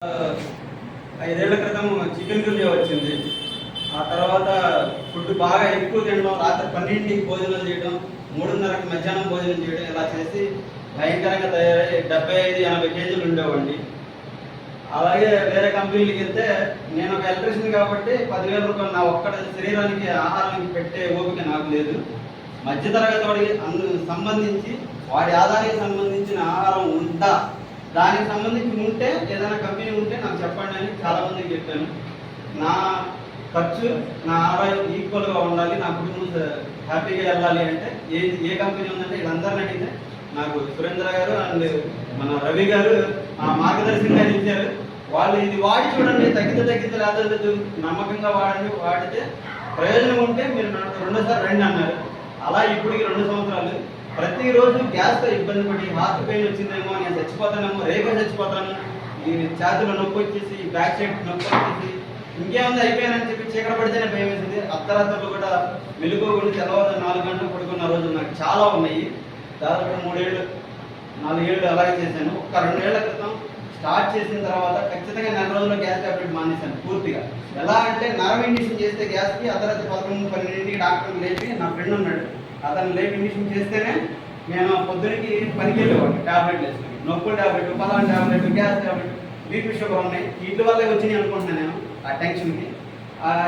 5 ఏళ్ల క్రితం చికెన్ గురించి వచ్చింది. ఆ తర్వాత ఫుడ్ బాగా ఎక్కువ తినడం, రాత్రి 12కి భోజనాలు చేయడం, 3:30కి మధ్యాహ్నం భోజనం చేయడం, ఇలా చేసి భయంకరంగా తయారై 75-80 కేజీలు ఉండేవాడిని. అలాగే వేరే కంపెనీలకి వెళ్తే నేను ఒక ఎలక్ట్రీషియన్ కాబట్టి 10,000 రూపాయలు నా ఒక్కడ శరీరానికి ఆహారానికి పెట్టే ఓపిక నాకు లేదు. మధ్యతరగతి వాడికి సంబంధించి వాడి ఆదాయానికి సంబంధించిన ఆహారం ఉందా, దానికి సంబంధించి ఉంటే ఏదైనా కంపెనీ ఉంటే నాకు చెప్పండి అని చాలా మందికి చెప్పాను. నా ఖర్చు నా ఆదాయం ఈక్వల్గా ఉండాలి, నా కుటుంబం హ్యాపీగా వెళ్ళాలి అంటే ఏ కంపెనీ ఉందంటే వీళ్ళందరినీ అడిగితే నాకు సురేంద్ర గారు అండ్ మన రవి గారు మార్గదర్శకంగా ఇచ్చారు. వాళ్ళు ఇది వాడి చూడండి, తగ్గితే లేదు, నమ్మకంగా వాడితే ప్రయోజనం ఉంటే మీరు 2సారి రండి అన్నారు. అలా ఇప్పటికి 2 సంవత్సరాలు ప్రతిరోజు గ్యాస్తో ఇబ్బంది పడి హార్ట్ పెయిన్ వచ్చిందేమో, నేను చచ్చిపోతానేమో, రేగా చచ్చిపోతాను, ఈ ఛాతీలో నొప్పి వచ్చేసి, బ్యాక్ సైడ్ నొప్పి వచ్చేసి, ఇంకేముంది అయిపోయానని చెప్పి చీకట పడితేనే భయం వేసింది. అర్ధరాత్రులు కూడా వెలుగుకుండా తెల్లవారు 4 గంటలు పడుకున్న రోజులు నాకు చాలా ఉన్నాయి. దాదాపు 4 ఏళ్ళు అలాగే చేశాను. ఒక 2 ఏళ్ల క్రితం స్టార్ట్ చేసిన తర్వాత ఖచ్చితంగా 4 రోజుల్లో గ్యాస్ టాబ్లెట్ మానేశాను పూర్తిగా. ఎలా అంటే నరం ఇండిషన్ చేస్తే గ్యాస్కి అర్ధరాత్రి 11-12కి డాక్టర్ లేపి, నా ఫ్రెండ్ ఉన్నాడు, అతను లేపి ఇండిషన్ చేస్తేనే నేను పొద్దునకి పనికి వెళ్ళేవాడిని. టాబ్లెట్లు వేసుకుని నొప్పుల టాబ్లెట్, పలానా tablet, gas tablet, BP sugar ఉన్నాయి. వీటి వల్లే వచ్చినాయి అనుకుంటున్నాను నేను. ఆ టెన్షన్కి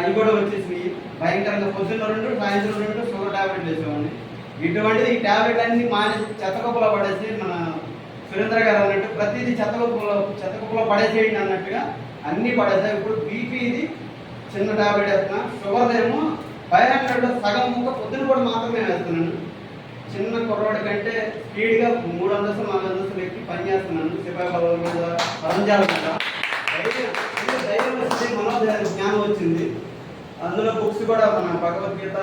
ఇవి కూడా వచ్చేసి భయంకరంగా పొద్దున్న 2, సాయంత్రం 2 షుగర్ టాబ్లెట్లు వేసేవాడిని. ఇటువంటిది ఈ టాబ్లెట్ అన్ని మానేసి చెత్తకుప్పలో పడేసి, మన సురేంద్ర గారు అన్నట్టు ప్రతిదీ చెత్తకుప్పలో పడేసేయండి అన్నట్టుగా అన్నీ పడేసాయి. ఇప్పుడు బీపీది చిన్న టాబ్లెట్ వేస్తున్నా, షుగర్ ఏమో 500 సగం ముక్క పొద్దున కూడా మాత్రమే వేస్తున్నాను. చిన్న కుర్రోడి కంటే స్పీడ్గా 300-400 ఎక్కి పని చేస్తున్నాను. సిపాయి బల మీద, పరంజాల మీద ధైర్యం వచ్చింది, జ్ఞానం వచ్చింది. అందులో బుక్స్ కూడా మన భగవద్గీత,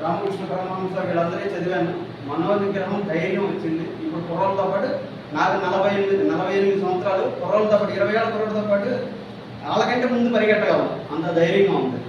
రామకృష్ణ పరమహంస వీళ్ళందరే చదివాను. మనోనిగ్రహం, ధైర్యం వచ్చింది. ఇప్పుడు కుర్రోళ్ళతో పాటు నాకు 48 సంవత్సరాలు, కుర్రోళ్ళతో పాటు 20 ఏళ్ళ కుర్రోళ్ళతో పాటు వాళ్ళకంటే ముందు పరిగెట్టగలను, అంత ధైర్యంగా ఉంది.